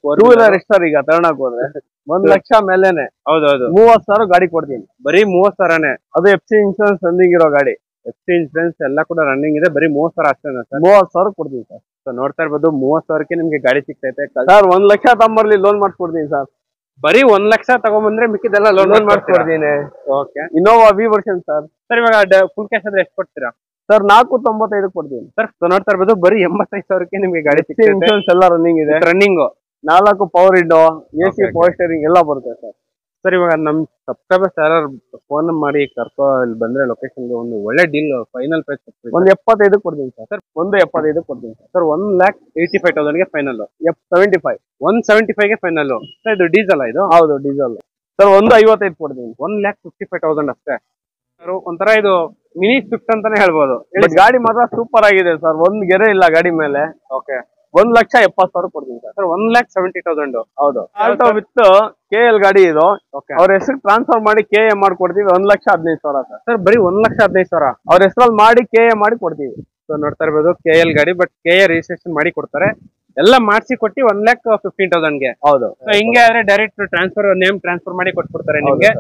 Two wheeler ಎಷ್ಟು sir ಈಗ ತಗೊಳಕ್ ಹೋದ್ರೆ 1,00,000 ಮೇಲೆನೆ. ಹೌದೌದು 30,000 ಗಾಡಿ ಕೊಡ್ತೀನಿ. ಬರೀ 30,000ನೇ. ಅದು FC ಇನ್ಶೂರೆನ್ಸ್ ರನ್ನಿಂಗ್ ಇರೋ ಗಾಡಿ. FC ಇನ್ಸೂರೆನ್ಸ್ ಎಲ್ಲ ಕೂಡ ರನ್ನಿಂಗ್ ಇದೆ. ಬರೀ 30,000 ಅಷ್ಟೇನಾ ಸರ್? 30,000 ಕೊಡ್ತೀನಿ ಸರ್. ಸೊ ನೋಡ್ತಾ ಇರ್ಬೋದು 30,000ಕ್ಕೆ ನಿಮ್ಗೆ ಗಾಡಿ ಸಿಗ್ತೈತೆ ಸರ್. 1,00,000 ತಗೊಂಬರ್ಲಿ, ಲೋನ್ ಮಾಡ್ಕೊಡ್ತೀನಿ ಸರ್. ಬರೀ 1,00,000 ತಗೊಂಡ್ಬಂದ್ರೆ ಮಿಕ್ಕಿದೆಲ್ಲ ಲೋನ್ ಮಾಡ್ಕೊಡ್ತೀನಿ. Okay. Innova V version sir. Sir ಇವಾಗ ಫುಲ್ ಕ್ಯಾಶ್ ಆದ್ರೆ ಎಷ್ಟು ಕೊಡ್ತೀರಾ ಸರ್? 495 ಕೊಡ್ತೀನಿ ಸರ್. ನೋಡ್ತಾ ಇರ್ಬೋದು ಬರೀ 85,000ಕ್ಕೆ ನಿಮ್ಗೆ ಗಾಡಿ ಸಿಗ್ತೈತೆ. ಇನ್ಶೂರೆನ್ಸ್ ಎಲ್ಲ ರನ್ನಿಂಗ್ ಇದೆ. Running 4 power window, AC power steering ಎಲ್ಲ ಬರುತ್ತೆ ಸರ್. ಸರ್ ಇವಾಗ ನಮ್ ಸಬ್ಸ್ಕ್ರೈಬರ್ಸ್ ಯಾರು ಫೋನ್ ಮಾಡಿ ಕರ್ಕೊ ಇಲ್ಲಿ ಬಂದ್ರೆ ಲೊಕೇಶನ್ಗೆ ಒಂದು ಒಳ್ಳೆ ಡೀಲ್ ಫೈನಲ್ ಪ್ರೈಸ್ 175 ಕೊಡ್ತೀನಿ ಸರ್. 175 ಕೊಡ್ತೀನಿ ಸರ್. 1,85,000ಗೆ ಫೈನಲ್. 75 175ಗೆ ಫೈನಲ್. ಸರ್ ಇದು ಡೀಸೆಲ್ ಇದು? ಹೌದು ಡೀಸೆಲ್ ಸರ್. 155 ಕೊಡ್ತೀನಿ. 1,55,000 ಅಷ್ಟೇ. ಒಂಥರ ಇದು ಮಿನಿ ಸ್ವಿಫ್ಟ್ ಅಂತಾನೆ ಹೇಳ್ಬೋದು. ಗಾಡಿ ಮಾತ್ರ ಸೂಪರ್ ಆಗಿದೆ ಸರ್. ಒಂದ್ ಗೆರೆ ಇಲ್ಲ ಗಾಡಿ ಮೇಲೆ. ಓಕೆ. 1,70,000 ಕೊಡ್ತೀನಿ ಸರ್. 1,70,000. ಹೌದು. ಆಲ್ಟೋ ವಿತ್ KL ಗಾಡಿ ಇದು. ಅವ್ರ ಹೆಸರು ಟ್ರಾನ್ಸ್ಫರ್ ಮಾಡಿ KA ಮಾಡ್ಕೊಡ್ತೀವಿ. 1,15,000 ಸರ್. ಸರ್ ಬರೀ 1,15,000 ಅವ್ರ ಹೆಸರಲ್ಲಿ ಮಾಡಿ KA ಮಾಡಿ ಕೊಡ್ತೀವಿ. ಸೊ ನೋಡ್ತಾ ಇರ್ಬೋದು KL ಗಾಡಿ, ಬಟ್ KA ರಿಜಿಸ್ಟ್ರೇಷನ್ ಮಾಡಿ ಕೊಡ್ತಾರೆ. ಎಲ್ಲ ಮಾಡಿಸಿ ಕೊಟ್ಟು 1,15,000ಗೆ. ಹೌದು. ಸೊ ಹಿಂಗೆ ಆದ್ರೆ ಡೈರೆಕ್ಟ್ ಟ್ರಾನ್ಸ್ಫರ್ ನೇಮ್ ಟ್ರಾನ್ಸ್ಫರ್ ಮಾಡಿ ಕೊಟ್ಬಿಡ್ತಾರೆ ನಿಮ್ಗೆ.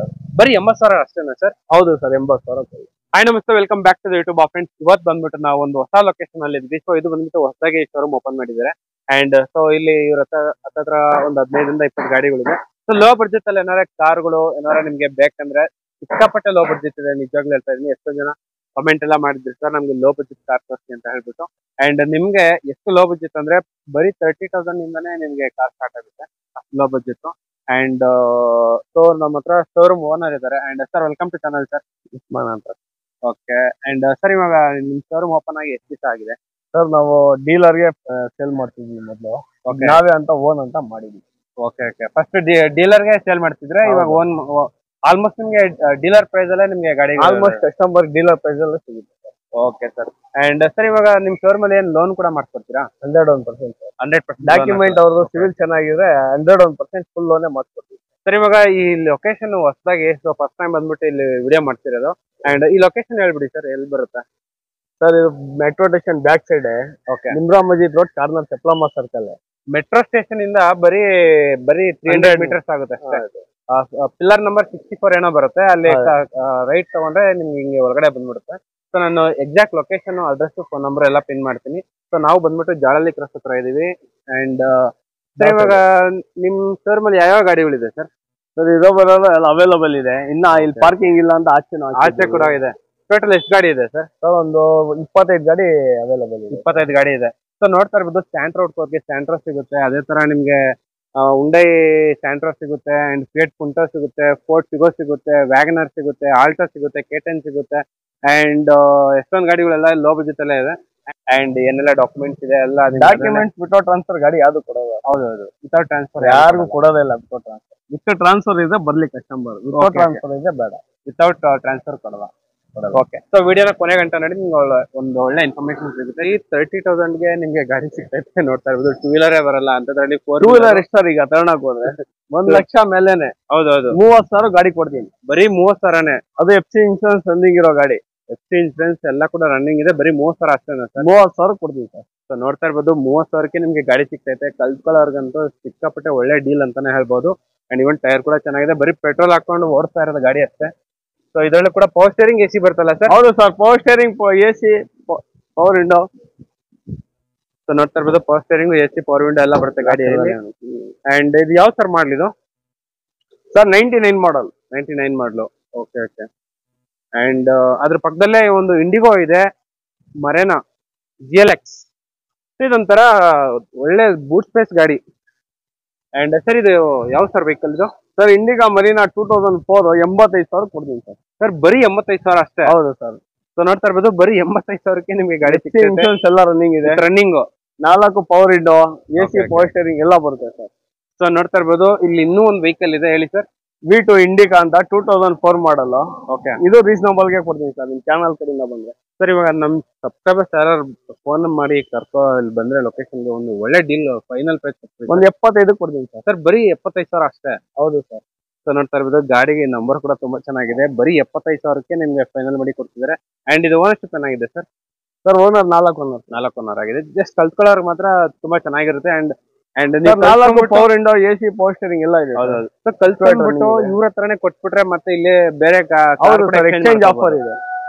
ಬರೀ 80,000 ಅಷ್ಟೇನಾ ಸರ್? ಹೌದು ಸರ್. 80,000. ಹಾಯ್ ನಮಸ್ತೆ, welcome back to the YouTube friends. ಇವತ್ತು ಬಂದ್ಬಿಟ್ಟು ನಾವು ಒಂದು ಹೊಸ ಲೊಕೇಶನ್ ಅಲ್ಲಿ ಇದ್ವಿ. ಸೊ ಇದು ಬಂದ್ಬಿಟ್ಟು ಹೊಸದಾಗಿ ಶೋರೂಮ್ ಓಪನ್ ಮಾಡಿದ್ದಾರೆ. ಅಂಡ್ ಸೊ ಇಲ್ಲಿ ಇವ್ರ ಹತ್ರ ಒಂದು 15ರಿಂದ 20 ಗಾಡಿಗಳಿದೆ. ಸೊ ಲೋ ಬಡ್ಜೆಟ್ ಅಲ್ಲಿ ಏನಾರ ಕಾರ್ಗಳು ಏನಾರ ನಿಮ್ಗೆ ಬೇಕಂದ್ರೆ ಸಿಕ್ಕಾಪಟ್ಟೆ ಲೋ ಬಡ್ಜೆಟ್ ಇದೆ. ನಿಜವಾಗ್ಲೂ ಹೇಳ್ತಾ ಇದೀನಿ. ಎಷ್ಟೋ ಜನ ಕಮೆಂಟ್ ಎಲ್ಲ ಮಾಡಿದ್ರಿ ಸರ್ ನಮ್ಗೆ ಲೋ ಬಡ್ಜೆಟ್ ಕಾರ್ ತೋರಿಸಿ ಅಂತ ಹೇಳ್ಬಿಟ್ಟು. ಅಂಡ್ ನಿಮ್ಗೆ ಎಷ್ಟು ಲೋ ಬಡ್ಜೆಟ್ ಅಂದ್ರೆ ಬರೀ 30,000 ಇಂದಾನೆ ನಿಮ್ಗೆ ಕಾರ್ ಸ್ಟಾರ್ಟ್ ಆಗುತ್ತೆ, ಲೋ ಬಡ್ಜೆಟ್. ಅಂಡ್ ಸೊ ನಮ್ಮ ಹತ್ರ ಶೋರೂಮ್ ಓನರ್ ಇದ್ದಾರೆ. And sir welcome to channel sir. Usman ಅಂತ. ಓಕೆ. ಅಂಡ್ ಸರ್ ಇವಾಗ ನಿಮ್ ಶೋರೂಮ್ ಓಪನ್ ಆಗಿ ಎಷ್ಟು ದಿವಸ ಆಗಿದೆ ಸರ್? ನಾವು ಡೀಲರ್ಗೆ ಸೇಲ್ ಮಾಡ್ತಿದ್ವಿ ಮೊದಲು. ನಾವೇ ಅಂತ ಓನ್ ಅಂತ ಮಾಡಿದ್ವಿ. Okay okay. ಫಸ್ಟ್ ಡೀಲರ್ಗೆ ಸೇಲ್ ಮಾಡ್ತಿದ್ರೆ, ಇವಾಗ ಓನ್ ಆಲ್ಮೋಸ್ಟ್ ನಿಮ್ಗೆ ಡೀಲರ್ ಪ್ರೈಸ್ ಅಲ್ಲೇ ನಿಮ್ಗೆ ಗಾಡಿ ಆಲ್ಮೋಸ್ಟ್ ಕಸ್ಟಮರ್ ಡೀಲರ್ ಪ್ರೈಸ್ ಅಲ್ಲೇ ಸಿಗುತ್ತೆ. Okay sir. ಅಂಡ್ ಸರ್ ಇವಾಗ ನಿಮ್ ಶೋರೂಮ್ ಅಲ್ಲಿ ಏನ್ ಲೋನ್ ಕೂಡ ಮಾಡ್ಕೊಡ್ತೀರಾ? 101%. 100% ಡಾಕ್ಯುಮೆಂಟ್ ಅವ್ರದ್ದು ಸಿವಿಲ್ ಚೆನ್ನಾಗಿದ್ರೆ 101% ಫುಲ್ ಲೋನೇ ಮಾಡ್ಕೊಡ್ತೀವಿ ಸರ್. ಇವಾಗ ಈ ಲೊಕೇಶನ್ ಹೊಸದಾಗಿ ಫಸ್ಟ್ ಟೈಮ್ ಬಂದ್ಬಿಟ್ಟು ಇಲ್ಲಿ ವಿಡಿಯೋ ಮಾಡ್ತಿರೋದು. ಅಂಡ್ ಈ ಲೊಕೇಶನ್ ಹೇಳ್ಬಿಡಿ ಸರ್, ಎಲ್ಲಿ ಬರುತ್ತೆ ಸರ್? ಇದು metro station back side. Okay. ನಿಮ್ರಾಮ್ Majeed road corner Cheplamma circle. Metro station ಇಂದ ಬರೀ 300 ಮೀಟರ್ಸ್ ಆಗುತ್ತೆ ಅಷ್ಟೇ. ಪಿಲ್ಲರ್ ನಂಬರ್ 64 ಏನೋ ಬರುತ್ತೆ. ಅಲ್ಲಿ ರೈಟ್ ತಗೊಂಡ್ರೆ ನಿಮ್ಗೆ ಹಿಂಗೆ ಒಳಗಡೆ ಬಂದ್ಬಿಡುತ್ತೆ. ಸೊ ನಾನು exact location, address, phone number ಎಲ್ಲ ಪಿನ್ ಮಾಡ್ತೀನಿ. ಸೊ ನಾವು ಬಂದ್ಬಿಟ್ಟು ಜಾಳಲ್ಲಿ ಕ್ರಾಸ್ ಹತ್ರ ಇದೀವಿ. ಅಂಡ್ ಸರ್ ಇವಾಗ ನಿಮ್ ಶೋರೂಮ್ ಅಲ್ಲಿ ಯಾವ ಗಾಡಿಗಳಿದೆ ಸರ್? ಸರ್ ಇದು ಬರೋದು ಅವೈಲಬಲ್ ಇದೆ. ಇನ್ನ ಇಲ್ಲಿ ಪಾರ್ಕಿಂಗ್ ಇಲ್ಲ ಅಂತ ಆಚೆ ಕೂಡ ಇದೆ. ಟೋಟಲ್ ಎಷ್ಟು ಗಾಡಿ ಇದೆ ಸರ್? ಸರ್ ಒಂದು 25 ಗಾಡಿ ಅವೈಲಬಲ್ ಇದೆ. 25 ಗಾಡಿ ಇದೆ. ಸೊ ನೋಡ್ತಾ ಇರ್ಬೋದು ಸ್ಯಾಂಟ್ರೋ ಹೋಗಿ ಸ್ಯಾಂಟ್ರೋ ಸಿಗುತ್ತೆ. ಅದೇ ತರ ನಿಮ್ಗೆ ಉಂಡೈ ಸ್ಯಾಂಟ್ರೋ ಸಿಗುತ್ತೆ. ಅಂಡ್ ಫಿಯಟ್ ಪುಂಟೋ ಸಿಗುತ್ತೆ, ಫೋರ್ಡ್ ಫಿಗೋ ಸಿಗುತ್ತೆ, ವ್ಯಾಗನರ್ ಸಿಗುತ್ತೆ, ಆಲ್ಟೋ ಸಿಗುತ್ತೆ, K10 ಸಿಗುತ್ತೆ. ಅಂಡ್ ಎಷ್ಟೊಂದು ಗಾಡಿಗಳೆಲ್ಲ ಲೋ ಬಜೆಟ್ ಅಲ್ಲೇ ಇದೆ. ಅಂಡ್ ಏನೆಲ್ಲ ಡಾಕ್ಯುಮೆಂಟ್ಸ್ ಇದೆ ಎಲ್ಲ ಡಾಕ್ಯುಮೆಂಟ್ಸ್ ವಿತೌಟ್ ಟ್ರಾನ್ಸ್ಫರ್ ಗಾಡಿ ಯಾವ್ದು ಕೊಡೋದು? ಹೌದೌದು. ವಿತೌಟ್ ಟ್ರಾನ್ಸ್ಫರ್ ಯಾರಿಗೂ ಕೊಡೋದೇ ಇಲ್ಲ. Without transfer. ವಿತ್ ಟ್ರಾನ್ಸ್ಫರ್ ಇದೆ ಬರ್ಲಿ ಕಸ್ಟಮರ್. ವಿತೌಟ್ ಟ್ರಾನ್ಸ್ಫರ್ ಇದೆ ಬೇಡ. ವಿತೌಟ್ ಟ್ರಾನ್ಸ್ಫರ್ ಕೊಡಲ್ಲ. ಓಕೆ. ಸೊ ವಿಡಿಯೋನ ಕೊನೆ ಗಂಟೆ ನೋಡಿ ನಿಮ್ಗೆ ಒಂದು ಒಳ್ಳೆ ಇನ್ಫಾರ್ಮೇಶನ್ ಸಿಗುತ್ತೆ. ಈ 30,000ಗೆ ನಿಮ್ಗೆ ಗಾಡಿ ಸಿಗ್ತೈತೆ. ನೋಡ್ತಾ ಇರ್ಬೋದು ಟೂ ವೀಲರೇ ಬರಲ್ಲ ಅಂತದ್ರಲ್ಲಿ 4 ವೀಲರ್ ಎಷ್ಟು ಸರ್ ಈಗ ತಗೊಳಕ್ ಹೋದ್ರೆ? 1,00,000 ಮೇಲೆನೆ. ಹೌದೌದು. 30,000 ಗಾಡಿ ಕೊಡ್ತೀನಿ. ಬರೀ 30,000ನೇ. ಅದು FC ಇನ್ಶೂರೆನ್ಸ್ ರನ್ನಿಂಗ್ ಇರೋ ಗಾಡಿ. FC ಇನ್ಸೂರೆನ್ಸ್ ಎಲ್ಲ ಕೂಡ ರನ್ನಿಂಗ್ ಇದೆ. ಬರೀ 30,000 ಅಷ್ಟೇನಾ ಸರ್? 30,000 ಕೊಡ್ತೀನಿ ಸರ್. ಸೊ ನೋಡ್ತಾ ಇರ್ಬೋದು 30,000ಕ್ಕೆ ನಿಮ್ಗೆ ಗಾಡಿ ಸಿಗ್ತೈತೆ. ಕಲ್ತ್ಕೊಳ್ಳೋರ್ಗಂತೂ ಸಿಕ್ಕಾಪಟ್ಟೆ ಒಳ್ಳೆ ಡೀಲ್ ಅಂತಾನೆ ಹೇಳ್ಬೋದು. ಅಂಡ್ ಇವನ್ ಟೈರ್ ಕೂಡ ಚೆನ್ನಾಗಿದೆ. ಬರೀ ಪೆಟ್ರೋಲ್ ಹಾಕೊಂಡು ಓಡಿಸ್ತಾ ಇರೋದು ಗಾಡಿ ಅಷ್ಟೇ. ಸೊ ಇದ್ರಲ್ಲಿ ಕೂಡ ಪವರ್ ಸ್ಟೇರಿಂಗ್, AC ಬರ್ತಲ್ಲ ಸರ್? ಹೌದು sir. Power steering, AC, power window. So ನೋಡ್ತಾ ಇರ್ಬೋದು power steering, AC, power window ಎಲ್ಲ ಬರುತ್ತೆ ಗಾಡಿಯಲ್ಲಿ. ಅಂಡ್ ಇದು ಯಾವ ಸರ್ ಮಾಡಲಿದು ಸರ್? 99 ಮಾಡಲ್. 99 ಮಾಡಲು. Okay okay. ಅಂಡ್ ಅದ್ರ ಪಕ್ಕದಲ್ಲೇ ಒಂದು ಇಂಡಿಗೋ ಇದೆ, ಮರೇನಾ GLX. ಇದೊಂಥರ ಒಳ್ಳೆ ಬೂಟ್ ಸ್ಪೇಸ್ ಗಾಡಿ. ಅಂಡ್ ಸರ್ ಇದು ಯಾವ ಸರ್ ವೆಹಿಕಲ್ ಇದು? ಸರ್ ಇಂಡಿಗಾ ಮರೀನಾ 2004. 85,000 ಕೊಡ್ತೀನಿ ಸರ್. ಸರ್ ಬರೀ 85,000 ಅಷ್ಟೇ? ಹೌದು ಸರ್. ಸೊ ನೋಡ್ತಾ ಇರ್ಬೋದು ಬರೀ 85,000ಕ್ಕೆ ನಿಮ್ಗೆ ಗಾಡಿ ಸಿಗ್ತೈತೆ. ಇನ್ಶೂರೆನ್ಸ್ ಎಲ್ಲ ರನ್ನಿಂಗ್ ಇದೆ. Running 4 power window, AC, power steering ಎಲ್ಲ ಬರುತ್ತೆ ಸರ್. ಸೊ ನೋಡ್ತಾ ಇರ್ಬೋದು ಇಲ್ಲಿ ಇನ್ನೂ ಒಂದು ವೆಹಿಕಲ್ ಇದೆ, ಹೇಳಿ ಸರ್. V2 ಇಂಡಿಕಾ ಅಂತ 2004 ಮಾಡಲ್. ಓಕೆ. ಇದು ರೀಸನಬಲ್ ಗೆ ಕೊಡ್ತೀನಿ ಸರ್ ನಿಮ್ ಚಾನಲ್ ಕಡೆಯಿಂದ ಬಂದ್ರೆ. ಸರ್ ಇವಾಗ ನಮ್ ಸಬ್ಸ್ಕ್ರೈಬರ್ಸ್ ಯಾರು ಫೋನ್ ಮಾಡಿ ಕರ್ಕೊ ಇಲ್ಲಿ ಬಂದ್ರೆ ಲೊಕೇಶನ್ಗೆ ಒಂದು ಒಳ್ಳೆ ಡೀಲ್ ಫೈನಲ್ ಪ್ರೈಸ್ 175 ಕೊಡ್ತೀನಿ ಸರ್. ಸರ್ ಬರೀ 75,000 ಅಷ್ಟೇ? ಹೌದು ಸರ್. ಸೊ ನೋಡ್ತಾ ಇರ್ಬೋದು ಗಾಡಿಗೆ ನಂಬರ್ ಕೂಡ ತುಂಬಾ ಚೆನ್ನಾಗಿದೆ. ಬರೀ 75,000ಕ್ಕೆ ನಿಮ್ಗೆ ಫೈನಲ್ ಮಾಡಿ ಕೊಡ್ತಿದ್ದಾರೆ. ಅಂಡ್ ಇದು ಓನರ್ಶಿಪ್ ಚೆನ್ನಾಗಿದೆ ಸರ್? ಸರ್ ಓನರ್ 4 ಓನರ್ ಆಗಿದೆ. ಜಸ್ಟ್ ಕಲ್ತ್ಕೊಳ್ಳೋರ್ಗೆ ಮಾತ್ರ ತುಂಬಾ ಚೆನ್ನಾಗಿರುತ್ತೆ. ಅಂಡ್ ಅಂಡ್ ನಾಲ್ಕು power window AC power steering ಎಲ್ಲ ಇದೆ. ಸೊ ಕಲ್ಸ್ಕೊಂಡ್ಬಿಟ್ಟು ಇವ್ರ ಹತ್ರನೇ ಕೊಟ್ಬಿಟ್ರೆ ಮತ್ತೆ ಇಲ್ಲಿ ಬೇರೆ ಎಕ್ಸ್ಚೇಂಜ್ ಆಫರ್ ಇದೆ.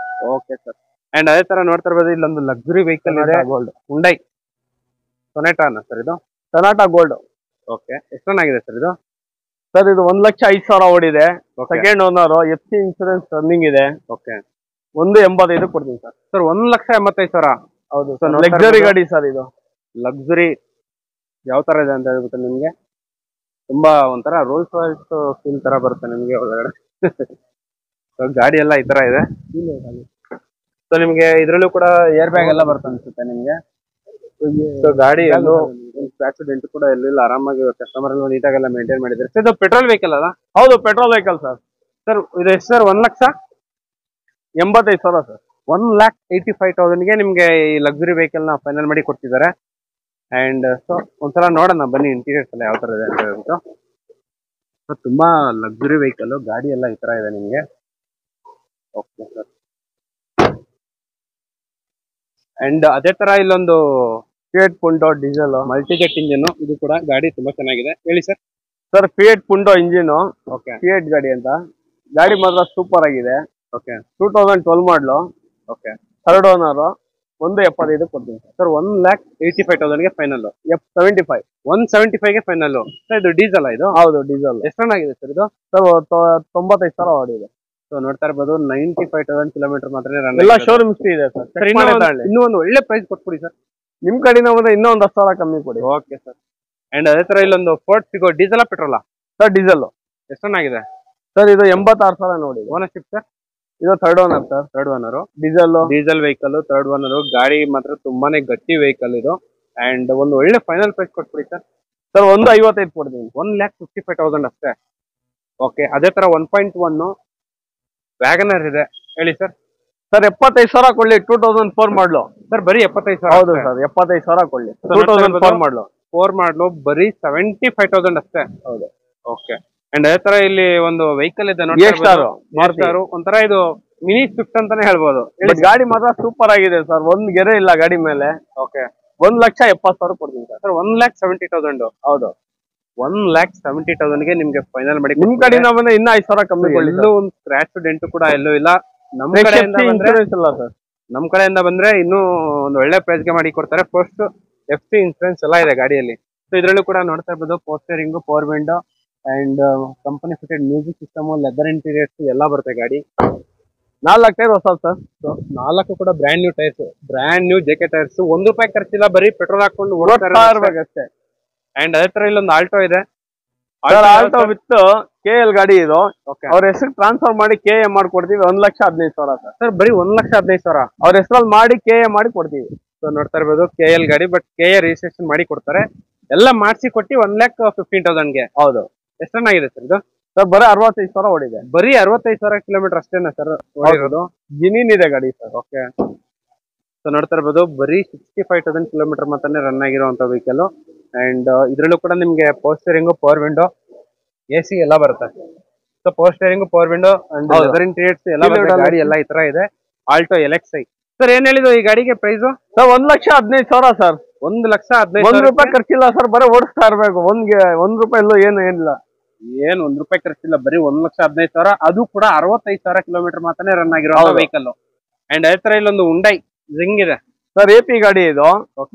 Okay sir. ಅಂಡ್ ಅದೇ ತರ ನೋಡ್ತಾ ಇರ್ಬೋದು ಇಲ್ಲೊಂದು ಲಕ್ಸುರಿ ವೆಹಿಕಲ್ ಇದೆ, ಗೋಲ್ಡ್ ಹುಂಡೈ ಸೊನಾಟಾನ ಸರ್ ಇದು. ಸೊನಾಟಾ ಗೋಲ್ಡ್. ಓಕೆ, ಎಷ್ಟು ಚೆನ್ನಾಗಿದೆ ಸರ್ ಇದು? ಸರ್ ಇದು 1,05,000 ಓಡಿದೆ. Second owner, FC insurance running ಇದೆ. ಓಕೆ, 1,85 ಕೊಡ್ತೀನಿ ಸರ್. ಸರ್ 1,85,000. ಹೌದು ಸರ್, ಲಕ್ಸುರಿ ಗಾಡಿ ಸರ್ ಇದು. ಲಕ್ಸುರಿ ಯಾವ ತರ ಇದೆ ಅಂತ ಹೇಳ್ಬಿಟ್ಟು ನಿಮ್ಗೆ ತುಂಬಾ ಒಂಥರ ರೋಲ್ಸ್ ರಾಯ್ಸ್ ಫೀಲ್ ತರ ಬರುತ್ತೆ ನಿಮ್ಗೆ ಒಳಗಡೆ. ಗಾಡಿ ಎಲ್ಲ ಈ ತರ ಇದೆ. ಸೊ ನಿಮ್ಗೆ ಇದ್ರಲ್ಲೂ ಕೂಡ ಏರ್ ಬ್ಯಾಗ್ ಎಲ್ಲ ಬರುತ್ತೆ ಅನ್ಸುತ್ತೆ ನಿಮ್ಗೆ. ಸೊ ಗಾಡಿ ಎಲ್ಲೂ ಆಕ್ಸಿಡೆಂಟ್ ಕೂಡ ಎಲ್ಲಿಲ್ಲ, ಆರಾಮಾಗಿ ಕಸ್ಟಮರ್ ಎಲ್ಲ ನೀಟಾಗೆಲ್ಲ ಮೇಂಟೈನ್ ಮಾಡಿದ್ರೆ. ಇದು ಪೆಟ್ರೋಲ್ ವೆಹಿಕಲ್ ಅಲ್ಲ? ಹೌದು, ಪೆಟ್ರೋಲ್ ವೆಹಿಕಲ್ ಸರ್. ಸರ್ ಇದು ಎಷ್ಟು ಸರ್? 1,85,000 ಸರ್. 1,85,000ಗೆ ನಿಮ್ಗೆ ಈ ಲಕ್ಸುರಿ ವೆಹಿಕಲ್ ನ ಫೈನಲ್ ಮಾಡಿ ಕೊಡ್ತಿದ್ದಾರೆ. ಅಂಡ್ ಸೊ ಒಂದ್ಸಲ ನೋಡೋಣ ಬನ್ನಿ ಇಂಟೀರಿಯರ್ಸ್ ಎಲ್ಲ ಯಾವ ತರ ಇದೆ ಅಂತ ಹೇಳ್ಬಿಟ್ಟು. ಸೊ ತುಂಬಾ ಲಕ್ಸುರಿ ವೆಹಿಕಲ್, ಗಾಡಿ ಎಲ್ಲ ಈ ತರ ಇದೆ ನಿಮ್ಗೆ. Okay sir. ಅಂಡ್ ಅದೇ ತರ ಇಲ್ಲೊಂದು ಫಿಯಟ್ ಪುಂಟೋ ಡೀಸೆಲ್ ಮಲ್ಟಿಜೆಟ್ ಇಂಜಿನ್, ಇದು ಕೂಡ ಗಾಡಿ ತುಂಬಾ ಚೆನ್ನಾಗಿದೆ. ಹೇಳಿ sir. Sir fiat ಪುಂಟೋ engine. Okay, fiat ಗಾಡಿ ಅಂತ. ಗಾಡಿ ಮಾತ್ರ ಸೂಪರ್ ಆಗಿದೆ. ಓಕೆ, 2012 ಮಾಡಲು. Okay, third owner. 1,75 ಕೊಡ್ತೀನಿ ಸರ್. 1,85,000ಗೆ ಫೈನಲ್. 75. 175ಗೆ ಫೈನಲ್. ಇದು ಡೀಸೆಲ್ ಇದು? ಹೌದು, ಡೀಸೆಲ್. ಎಷ್ಟು ಚೆನ್ನಾಗಿದೆ ಸರ್ ಇದು? ಸರ್ 95,000 ಓಡಿದೆ. ಸೊ ನೋಡ್ತಾ ಇರ್ಬೋದು 95,000 ಕಿಲೋಮೀಟರ್ ಮಾತ್ರ ರನ್. ಎಲ್ಲ ಶೋರೂಮ್ ಇದೆ ಸರ್. ಇನ್ನೂ ಒಂದು ಒಳ್ಳೆ ಪ್ರೈಸ್ ಕೊಟ್ಬಿಡಿ ಸರ್. ನಿಮ್ ಕಡೆಯಿಂದ ಬಂದ್ರೆ ಇನ್ನೂ ಒಂದು 10,000 ಕಮ್ಮಿ ಕೊಡಿ. Okay sir. ಅಂಡ್ ಅದೇ ತರ ಇಲ್ಲೊಂದು ಫೋರ್ಟ್ ಫಿಗೋ ಡೀಸೆಲ್ ಪೆಟ್ರೋಲಾ? Sir diesel. ಎಷ್ಟು ಚೆನ್ನಾಗಿದೆ ಸರ್? ಇದು 86,000 ನೋಡಿ. Ownership sir? ಇದು third owner sir. Third owner. Diesel vehicle, third owner. ಗಾಡಿ ಮಾತ್ರ ತುಂಬಾನೇ ಗಟ್ಟಿ ವೆಹಿಕಲ್ ಇದು. ಅಂಡ್ ಒಂದು ಒಳ್ಳೆ ಫೈನಲ್ ಪ್ರೈಸ್ ಕೊಟ್ಬಿಡಿ ಸರ್. ಸರ್ 1,55 ಕೊಡ್ತೀನಿ. 1,55,000 ಅಷ್ಟೇ. ಓಕೆ, ಅದೇ ತರ 1.1 ವ್ಯಾಗನರ್ ಇದೆ. ಹೇಳಿ ಸರ್. ಸರ್ 75,000 ಕೊಡ್ಲಿ. 2004 ಮಾಡಲು ಸರ್. ಬರೀ 75,000? ಹೌದು ಸರ್, 75,000 ಕೊಡ್ಲಿ. 2004 ಮಾಡಲು. 4 ಮಾಡಲು ಬರೀ 75,000 ಅಷ್ಟೇ. ಹೌದು. ಓಕೆ. ಅಂಡ್ ಅದೇ ತರ ಇಲ್ಲಿ ಒಂದು ವೆಹಿಕಲ್ ಇದೆ ನೋಡಿ, ಒಂಥರ ಇದು ಮಿನಿ ಸ್ವಿಫ್ಟ್ ಅಂತಾನೆ ಹೇಳ್ಬೋದು. ಗಾಡಿ ಮಾತ್ರ ಸೂಪರ್ ಆಗಿದೆ ಸರ್. ಒಂದ್ ಗೆರೆ ಇಲ್ಲ ಗಾಡಿ ಮೇಲೆ. ಓಕೆ, 1,70,000 ಕೊಡ್ತೀನಿ ಸರ್. 1,70,000. ಹೌದು, 1,70,000ಗೆ ನಿಮ್ಗೆ ಫೈನಲ್ ಮಾಡಿ. ನಿಮ್ ಕಡೆಯಿಂದ ಬಂದ್ರೆ ಇನ್ನೂ 5,000 ಕಮ್ಮಿ. ಎಲ್ಲೂ ಒಂದು ಸ್ಕ್ರಾಚ್ ಡೆಂಟ್ ಕೂಡ ಎಲ್ಲೂ ಇಲ್ಲ. ನಮ್ ಕಡೆಯಿಂದ ಬಂದ್ರೆ ಇನ್ನೂ ಒಂದು ಒಳ್ಳೆ ಪ್ರೈಸ್ ಗೆ ಮಾಡಿ ಕೊಡ್ತಾರೆ. ಫಸ್ಟ್ FC ಇನ್ಸೂರೆನ್ಸ್ ಎಲ್ಲ ಇದೆ ಗಾಡಿಯಲ್ಲಿ. ಸೊ ಇದ್ರಲ್ಲೂ ಕೂಡ ನೋಡ್ತಾ ಇರ್ಬೋದು power steering, power window and company fitted music system, leather interiors ಎಲ್ಲ ಬರುತ್ತೆ ಗಾಡಿ. 4 ಟೈರ್ ಹೊಸ ಸರ್. ಸೊ 4 ಕೂಡ brand new tyres, brand new JK tyres. ₹1 ಖರ್ಚಿಲ್ಲ, ಬರೀ ಪೆಟ್ರೋಲ್ ಹಾಕೊಂಡು ಓಡ್ತಾ ಇರ್ಬೇಕಷ್ಟೇ. ಅಂಡ್ ಅದೇ ತರ ಇಲ್ಲೊಂದು ಆಲ್ಟೋ ಇದೆ. ಆಲ್ಟೋ ವಿತ್ KL ಗಾಡಿ ಇದು. ಅವ್ರ ಹೆಸರು ಟ್ರಾನ್ಸ್ಫರ್ ಮಾಡಿ KA ಮಾಡ್ಕೊಡ್ತೀವಿ. 1,15,000 ಸರ್. ಸರ್ ಬರೀ 1,15,000 ಅವ್ರ ಹೆಸರಲ್ಲಿ ಮಾಡಿ KA ಮಾಡಿ ಕೊಡ್ತೀವಿ. ಸೊ ನೋಡ್ತಾ ಇರ್ಬೋದು KL ಗಾಡಿ, ಬಟ್ KA ರಿಜಿಸ್ಟ್ರೇಷನ್ ಮಾಡಿ ಕೊಡ್ತಾರೆ. ಎಲ್ಲ ಮಾಡಿಸಿ ಕೊಟ್ಟು 1,15,000ಗೆ. ಹೌದು. ಎಷ್ಟು ಚೆನ್ನಾಗಿದೆ ಸರ್ ಇದು? ಸರ್ ಬರೀ 65,000 ಓಡಿದೆ. ಬರೀ 65,000 ಕಿಲೋಮೀಟರ್ ಅಷ್ಟೇನಾ ಸರ್ ಓಡಿರೋದು? ಜಿನಿನ್ ಇದೆ ಗಾಡಿ ಸರ್. ಓಕೆ. ಸೊ ನೋಡ್ತಾ ಇರ್ಬೋದು ಬರೀ 65,000 ಕಿಲೋಮೀಟರ್ ಮಾತ್ರ ರನ್ ಆಗಿರುವಂತ ವೆಹಿಕಲ್. ಅಂಡ್ ಇದ್ರಲ್ಲೂ ಕೂಡ ನಿಮ್ಗೆ power steering, power window, AC ಎಲ್ಲ ಬರುತ್ತೆ. So power steering, power window and leather interiors ಎಲ್ಲ ಗಾಡಿ ಎಲ್ಲ ಈ ತರ ಇದೆ. Alto LXi. ಸರ್ ಏನ್ ಹೇಳಿದ್ರು ಈ ಗಾಡಿಗೆ ಪ್ರೈಸ್? Sir 1,15,000 sir. 1,15,000. ₹1 ಖರ್ಚಿಲ್ಲ ಸರ್. ಬರೀ ಓಡಿಸ್ತಾ ಇರ್ಬೇಕು. ₹1 ಎಲ್ಲೂ ಏನಿಲ್ಲ. ಏನ್ ₹1 ಖರ್ಚಿಲ್ಲ, ಬರೀ 1,15,000. ಅದು ಕೂಡ 65,000 ಕಿಲೋಮೀಟರ್ ಮಾತ್ರ ರನ್ ಆಗಿರೋ ವೆಹಿಕಲ್. ಅಂಡ್ ಅದೇ ತರ ಇಲ್ಲೊಂದು ಹುಂಡೈ ಜಿಂಗ್ ಇದೆ ಸರ್. AP ಗಾಡಿ ಇದು.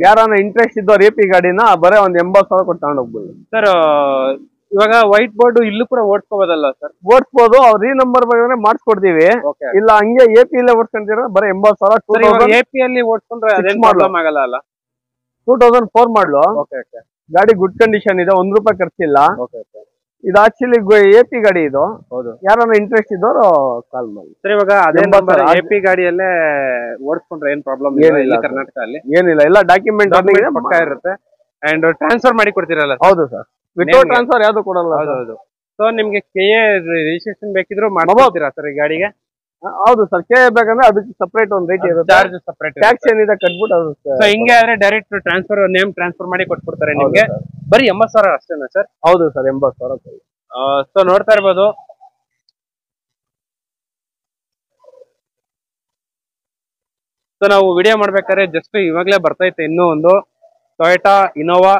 ಯಾರನ್ನ ಇಂಟ್ರೆಸ್ಟ್ ಇದ್ದವ್ರು AP ಗಾಡಿನ ಬರೀ 80,000 ಕೊಟ್ಟು ತಗೊಂಡು ಹೋಗ್ಬೋದು ಸರ್. ಇವಾಗ ವೈಟ್ ಬೋರ್ಡ್ ಇಲ್ಲೂ ಕೂಡ ಓಡಿಸ್ಕೋಬೋದಲ್ಲ ಸರ್? ಓಡಿಸ್ಬೋದು. ಅವ್ರ ಈ ನಂಬರ್ ಬಗ್ಗೆ ಮಾಡಿಸ್ಕೊಡ್ತೀವಿ. ಇಲ್ಲ ಹಂಗೆ AP ಇಲ್ಲೇ ಓಡಿಸ್ಕೊಂತೀರ ಬರೀ 80,000. AP ಅಲ್ಲಿ ಓಡಿಸ್ಕೊಂಡ್ರೆ ಅದೇನ್ ಪ್ರಾಬ್ಲಮ್ ಆಗಲ್ಲ ಅಲ್ಲ? 2004 ಮಾಡಲು. ಗಾಡಿ ಗುಡ್ ಕಂಡೀಷನ್ ಇದೆ. ₹1 ಖರ್ಚಿಲ್ಲ. ಇದು ಆಕ್ಚುಲಿ AP ಗಾಡಿ ಇದು. ಹೌದು. ಯಾರನ್ನ ಇಂಟ್ರೆಸ್ಟ್ ಇದ್ದವರು ಕಾಲ್ ಮಾಡಿ ಸರ್. ಇವಾಗ ಅದೇ ನಂಬರ್ AP ಗಾಡಿಯಲ್ಲೇ ಓಡಿಸ್ಕೊಂಡ್ರೆ ಏನ್ ಪ್ರಾಬ್ಲಮ್ ಇಲ್ಲ ಕರ್ನಾಟಕ ಅಲ್ಲಿ? ಏನಿಲ್ಲ, ಎಲ್ಲ ಡಾಕ್ಯುಮೆಂಟ್ ಪಕ್ಕ ಇರುತ್ತೆ. ಅಂಡ್ ಟ್ರಾನ್ಸ್ಫರ್ ಮಾಡಿ ಕೊಡ್ತೀರಲ್ಲ? ಹೌದು ಸರ್. ವಿತೌಟ್ ಟ್ರಾನ್ಸ್ಫರ್ ಯಾವ್ದು ಕೊಡಲ್ಲ. ಹೌದು. ಸೊ ನಿಮ್ಗೆ KA ರಿಜಿಸ್ಟ್ರೇಷನ್ ಬೇಕಿದ್ರು ಮಾಡ್ಬೋದಿರಾ ಸರ್ ಈ ಗಾಡಿಗೆ? ಹೌದು ಸರ್. KA ಬೇಕಂದ್ರೆ ಅದಕ್ಕೆ ಸಪರೇಟ್ ಒಂದು ರೇಟ್ ಇರುತ್ತೆ. Charge separate. ಟ್ಯಾಕ್ಸ್ ಏನಿದೆ ಕಟ್ಬಿಟ್ಟು ಅದು. ಸೊ ಹಿಂಗೆ ಆದ್ರೆ ಡೈರೆಕ್ಟ್ ಟ್ರಾನ್ಸ್ಫರ್, ನೇಮ್ ಟ್ರಾನ್ಸ್ಫರ್ ಮಾಡಿ ಕೊಟ್ಬಿಡ್ತಾರೆ ನಿಮ್ಗೆ. ಬರೀ 80,000 ಅಷ್ಟೇನಾ ಸರ್? ಹೌದು ಸರ್, 80,000. ಸೊ ನೋಡ್ತಾ ಇರ್ಬೋದು ಸೊ ನಾವು ವಿಡಿಯೋ ಮಾಡ್ಬೇಕಾದ್ರೆ ಜಸ್ಟ್ ಇವಾಗ್ಲೇ ಬರ್ತೈತೆ ಇನ್ನೂ ಒಂದು ಟೊಯೋಟಾ ಇನೋವಾ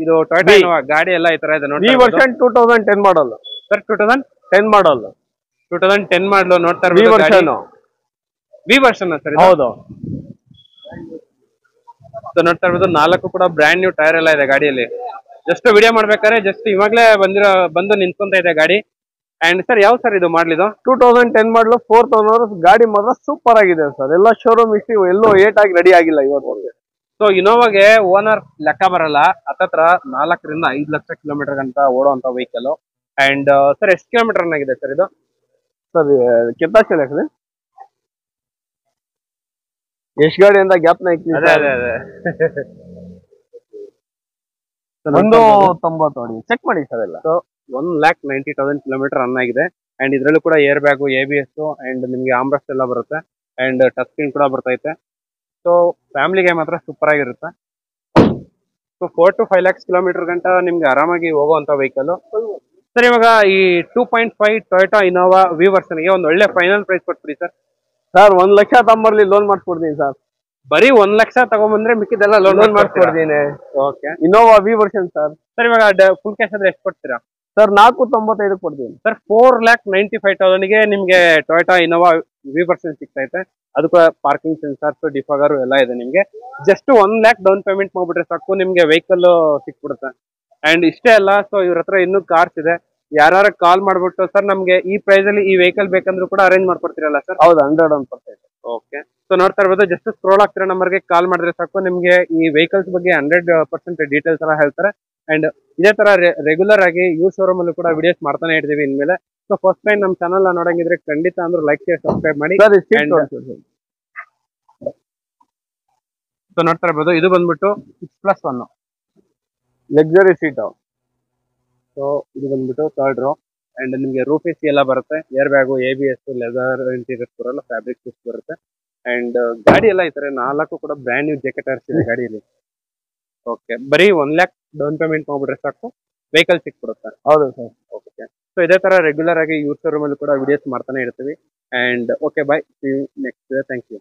ಇದು ಟೊಯೋಟಾ ಇನೋವಾ ಗಾಡಿ ಎಲ್ಲ ಈ ತರ ಇದೆ ಈ ವರ್ಷನ್ 2010 ಮಾಡಲ್ ಸರ್. 2010 ಮಾಡಲ್ 2010 ಮಾಡಲು ನೋಡ್ತಾ ವಿ ಇರ್ಬೋದು. ವರ್ಷನ್ ವಿ ವರ್ಷನ್ ಸರ್ ಹೌದು. ನೋಡ್ತಾ ಇರ್ಬೋದು 4 ಕೂಡ ಬ್ರ್ಯಾಂಡ್ ನ್ಯೂ ಟೈರ್ ಎಲ್ಲ ಇದೆ ಗಾಡಿಯಲ್ಲಿ. ಜಸ್ಟ್ ವಿಡಿಯೋ ಮಾಡ್ಬೇಕಾದ್ರೆ ಜಸ್ಟ್ ಇವಾಗ್ಲೇ ಬಂದು ನಿಂತ್ಕೊಂತ ಇದೆ ಗಾಡಿ. ಅಂಡ್ ಸರ್ ಯಾವ ಸರ್ ಇದು ಮಾಡ್ಲಿದ್ದು? 2010 ಮಾಡಲು 4th ಓನರ್. ಗಾಡಿ ಮಾತ್ರ ಸೂಪರ್ ಆಗಿದೆ ಸರ್. ಎಲ್ಲ ಶೋರೂಮ್ ಇಷ್ಟು ಎಲ್ಲೋ ಏಟ್ ಆಗಿ ರೆಡಿ ಆಗಿಲ್ಲ ಇವತ್ತು. ಸೊ ಇನೋವಾಗೆ ಓನರ್ ಲೆಕ್ಕ ಬರಲ್ಲ, ಹತ್ತತ್ರ 4 ರಿಂದ 5 ಲಕ್ಷ ಕಿಲೋಮೀಟರ್ ಗಂಟ ಓಡುವಂತ ವೆಹಿಕಲ್. ಅಂಡ್ ಸರ್ ಎಷ್ಟು ಕಿಲೋಮೀಟರ್ ಆಗಿದೆ ಸರ್ ಇದು? ಸರ್ कितना चले ಎಷ್ಟು ಗಾಡಿ ಅಂತ ಗ್ಯಾಪ್ ನ ಒಂದು 90 ನೋಡಿ ಚೆಕ್ ಮಾಡಿ ಸರ್ ಎಲ್ಲ. ಸೊ 1,90,000 ಕಿಲೋಮೀಟರ್ ರನ್ ಆಗಿದೆ. ಅಂಡ್ ಇದ್ರಲ್ಲೂ ಕೂಡ ಏರ್ ಬ್ಯಾಗು, ABS ಅಂಡ್ ನಿಮ್ಗೆ ಆಮ್ರೆಸ್ಟ್ ಎಲ್ಲ ಬರುತ್ತೆ. ಅಂಡ್ ಟಚ್ ಸ್ಕ್ರೀನ್ ಕೂಡ ಬರ್ತೈತೆ. ಸೊ ಫ್ಯಾಮಿಲಿಗೆ ಮಾತ್ರ ಸೂಪರ್ ಆಗಿರುತ್ತೆ. ಸೊ 4 to 5 lakhs ಕಿಲೋಮೀಟರ್ ಗಂಟ ನಿಮ್ಗೆ ಆರಾಮಾಗಿ ಹೋಗುವಂತ ವೆಹಿಕಲ್. ಸರ್ ಇವಾಗ ಈ 2.5 ಟೊಯೋಟಾ ಇನೋವಾ ವಿ ವರ್ಷನ್ಗೆ ಒಂದು ಒಳ್ಳೆ ಫೈನಲ್ ಪ್ರೈಸ್ ಕೊಟ್ಬಿಡಿ ಸರ್. ಸರ್ 1 ಲಕ್ಷ ತಗೊಂಬರ್ಲಿ ಲೋನ್ ಮಾಡ್ಕೊಡ್ತೀನಿ ಸರ್. ಬರೀ 1 ಲಕ್ಷ ತಗೊಂಬಂದ್ರೆ ಮಿಕ್ಕಿದೆಲ್ಲ ಲೋನ್ ಮಾಡ್ಕೊಡ್ತೀನಿ. Okay. Innova V version sir. Sir ಇವಾಗ ಫುಲ್ ಕ್ಯಾಶ್ ಆದ್ರೆ ಎಷ್ಟು ಕೊಡ್ತೀರಾ? ಸರ್ 495 ಕೊಡ್ತೀನಿ ಸರ್. 4,95,000 ಗೆ ನಿಮ್ಗೆ ಟೊಯೋಟಾ ಇನೋವಾ ವಿ ವರ್ಷನ್ ಸಿಗ್ತೈತೆ. ಅದಕ್ಕೂ ಪಾರ್ಕಿಂಗ್ ಸೆನ್ಸಾರ್ಸ್, ಡಿಫಾಗರ್ ಎಲ್ಲ ಇದೆ ನಿಮ್ಗೆ. ಜಸ್ಟ್ 1 lakh ಡೌನ್ ಪೇಮೆಂಟ್ ಮಾಡ್ಬಿಟ್ರೆ ಸಾಕು, ನಿಮ್ಗೆ ವೆಹಿಕಲ್ ಸಿಕ್ಬಿಡುತ್ತೆ. ಅಂಡ್ ಇಷ್ಟೇ ಅಲ್ಲ, ಸೊ ಇವ್ರ ಹತ್ರ ಇನ್ನೂ ಕಾರ್ಸ್ ಇದೆ. ಯಾರು ಕಾಲ್ ಮಾಡ್ಬಿಟ್ಟು ಸರ್ ನಮ್ಗೆ ಈ ಪ್ರೈಸ್ ಅಲ್ಲಿ ಈ ವೆಹಿಕಲ್ ಬೇಕಂದ್ರೂ ಕೂಡ ಅರೇಂಜ್ ಮಾಡ್ಕೊಡ್ತೀರಲ್ಲ ಸರ್? ಹೌದು, 100%. ಓಕೆ. ಸೊ ನೋಡ್ತಾ ಇರ್ಬೋದು, ಜಸ್ಟ್ ಸ್ಕ್ರೋಲ್ ಆಗ್ತಿರೋ ನಂಬರ್ಗೆ ಕಾಲ್ ಮಾಡಿದ್ರೆ ಸಾಕು, ನಿಮ್ಗೆ ಈ ವೆಹಿಕಲ್ಸ್ ಬಗ್ಗೆ 100% ಡೀಟೇಲ್ಸ್ ಎಲ್ಲ ಹೇಳ್ತಾರೆ. ಅಂಡ್ ಇದೇ ತರ ರೆಗ್ಯುಲರ್ ಆಗಿ ಯೂ ಶೋರೂಮ್ ಅಲ್ಲೂ ಕೂಡ ವಿಡಿಯೋಸ್ ಮಾಡ್ತಾನೆ ಇರ್ತೀವಿ ಇನ್ಮೇಲೆ. ಸೊ ಫಸ್ಟ್ ಟೈಮ್ ನಮ್ಮ ಚಾನಲ್ ನೋಡಂಗಿದ್ರೆ ಖಂಡಿತ ಅಂದ್ರೆ ಲೈಕ್, ಶೇರ್, ಸಬ್ಸ್ಕ್ರೈಬ್ ಮಾಡಿ. ಸೊ ನೋಡ್ತಾ ಇರ್ಬೋದು, ಇದು ಬಂದ್ಬಿಟ್ಟು 6+1 ಲಕ್ಸುರಿ ಸೀಟ್. ಸೊ ಇದು ಬಂದ್ಬಿಟ್ಟು 3rd row. ಅಂಡ್ ನಿಮ್ಗೆ ರೂಫ್ AC ಎಲ್ಲ ಬರುತ್ತೆ. Air bag, ABS, leather interior ಬರಲ್ಲ, ಫ್ಯಾಬ್ರಿಕ್ ಪೀಸ್ ಬರುತ್ತೆ. ಅಂಡ್ ಗಾಡಿ ಎಲ್ಲ ಈ ತರ 4 ಕೂಡ ಬ್ರ್ಯಾಂಡ್ ನ್ಯೂ ಜೆಕೆಟ್ ಇದೆ ಗಾಡಿಯಲ್ಲಿ. ಓಕೆ. ಬರೀ 1 lakh ಡೌನ್ ಪೇಮೆಂಟ್ ಮಾಡ್ಬಿಟ್ರೆ ಸಾಕು, ವೆಹಿಕಲ್ ಸಿಕ್ಬಿಡುತ್ತೆ. ಹೌದು ಸರ್. ಓಕೆ. ಸೊ ಇದೇ ತರ ರೆಗ್ಯುಲರ್ ಆಗಿ ಯೂಸ್ ಶೋರೂಮ್ ಅಲ್ಲಿ ಕೂಡ ವಿಡಿಯೋಸ್ ಮಾಡ್ತಾನೆ ಇರ್ತೀವಿ. And okay, bye, see you next. Thank you.